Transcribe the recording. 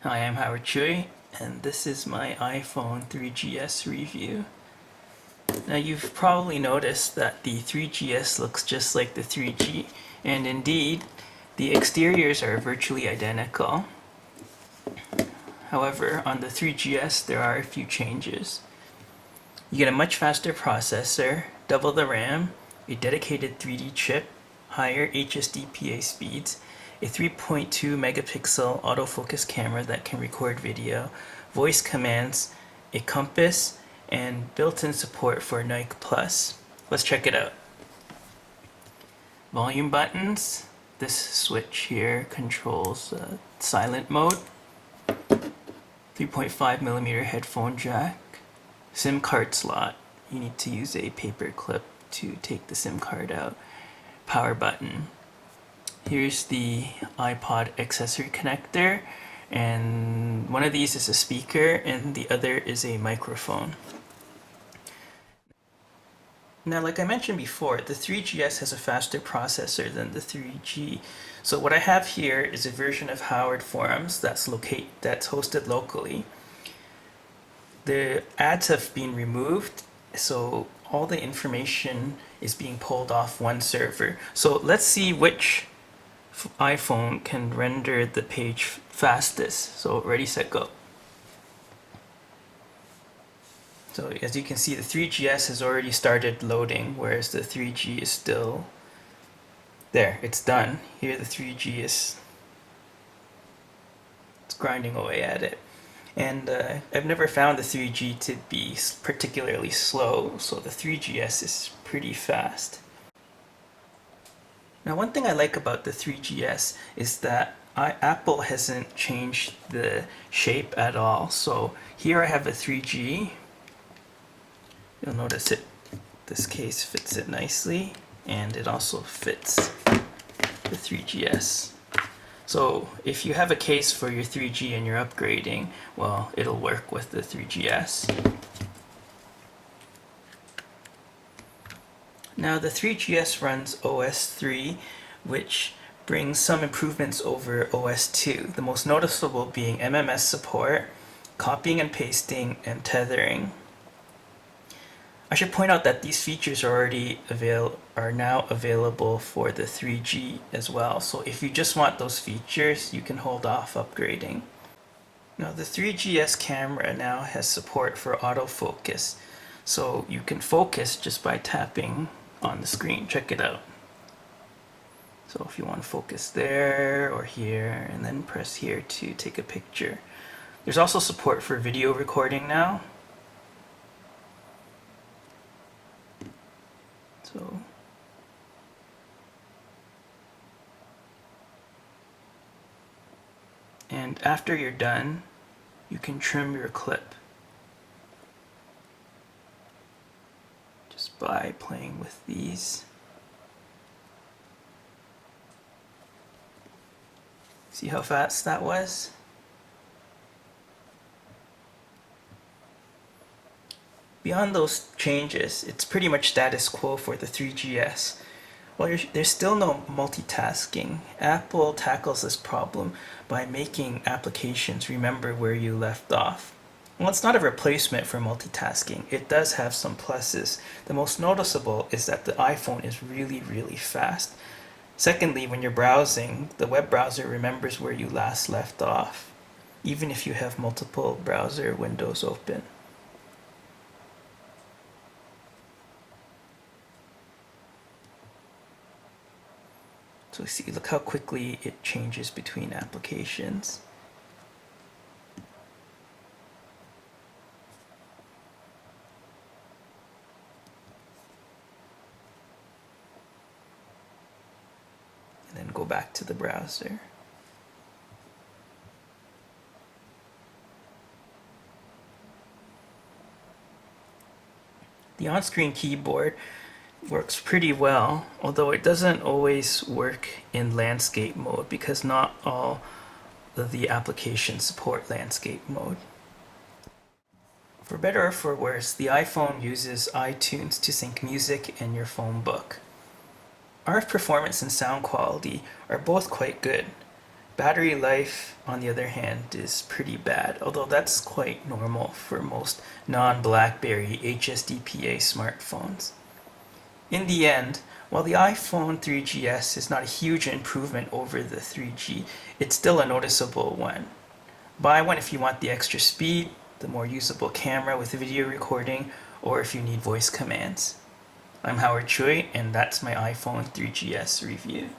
Hi, I'm Howard Chui, and this is my iPhone 3GS review. Now you've probably noticed that the 3GS looks just like the 3G, and indeed, the exteriors are virtually identical. However, on the 3GS there are a few changes. You get a much faster processor, double the RAM, a dedicated 3D chip, higher HSDPA speeds, a 3.2 megapixel autofocus camera that can record video, voice commands, a compass, and built-in support for Nike Plus. Let's check it out. Volume buttons. This switch here controls silent mode, 3.5mm headphone jack, SIM card slot. You need to use a paper clip to take the SIM card out. Power button. Here's the iPod accessory connector, and one of these is a speaker and the other is a microphone. Now, like I mentioned before, the 3GS has a faster processor than the 3G. So what I have here is a version of Howard Forums that's hosted locally. The ads have been removed, so all the information is being pulled off one server. So let's see which iPhone can render the page fastest. So ready, set, go. So as you can see, the 3GS has already started loading, whereas the 3G is still there. It's done. Here the 3G is grinding away at it. And I've never found the 3G to be particularly slow, so the 3GS is pretty fast. Now, one thing I like about the 3GS is that Apple hasn't changed the shape at all. So here I have a 3G. You'll notice this case fits it nicely, and it also fits the 3GS. So if you have a case for your 3G and you're upgrading, well, it'll work with the 3GS. Now the 3GS runs OS 3, which brings some improvements over OS 2, the most noticeable being MMS support, copying and pasting, and tethering. I should point out that these features are now available for the 3G as well, so if you just want those features, you can hold off upgrading. Now the 3GS camera now has support for autofocus, so you can focus just by tapping on the screen. Check it out. So if you want to focus there or here, and then press here to take a picture. There's also support for video recording now. So and after you're done, you can trim your clip just by playing with these. See how fast that was? Beyond those changes, it's pretty much status quo for the 3GS. While there's still no multitasking, Apple tackles this problem by making applications remember where you left off. While it's not a replacement for multitasking, it does have some pluses. The most noticeable is that the iPhone is really, really fast. Secondly, when you're browsing, the web browser remembers where you last left off, even if you have multiple browser windows open. So see, look how quickly it changes between applications. And then go back to the browser. The on-screen keyboard works pretty well, although it doesn't always work in landscape mode because not all of the applications support landscape mode. For better or for worse, the iPhone uses iTunes to sync music and your phone book. RF performance and sound quality are both quite good. Battery life, on the other hand, is pretty bad, although that's quite normal for most non-BlackBerry HSDPA smartphones. In the end, while the iPhone 3GS is not a huge improvement over the 3G, it's still a noticeable one. Buy one if you want the extra speed, the more usable camera with video recording, or if you need voice commands. I'm Howard Choi, and that's my iPhone 3GS review.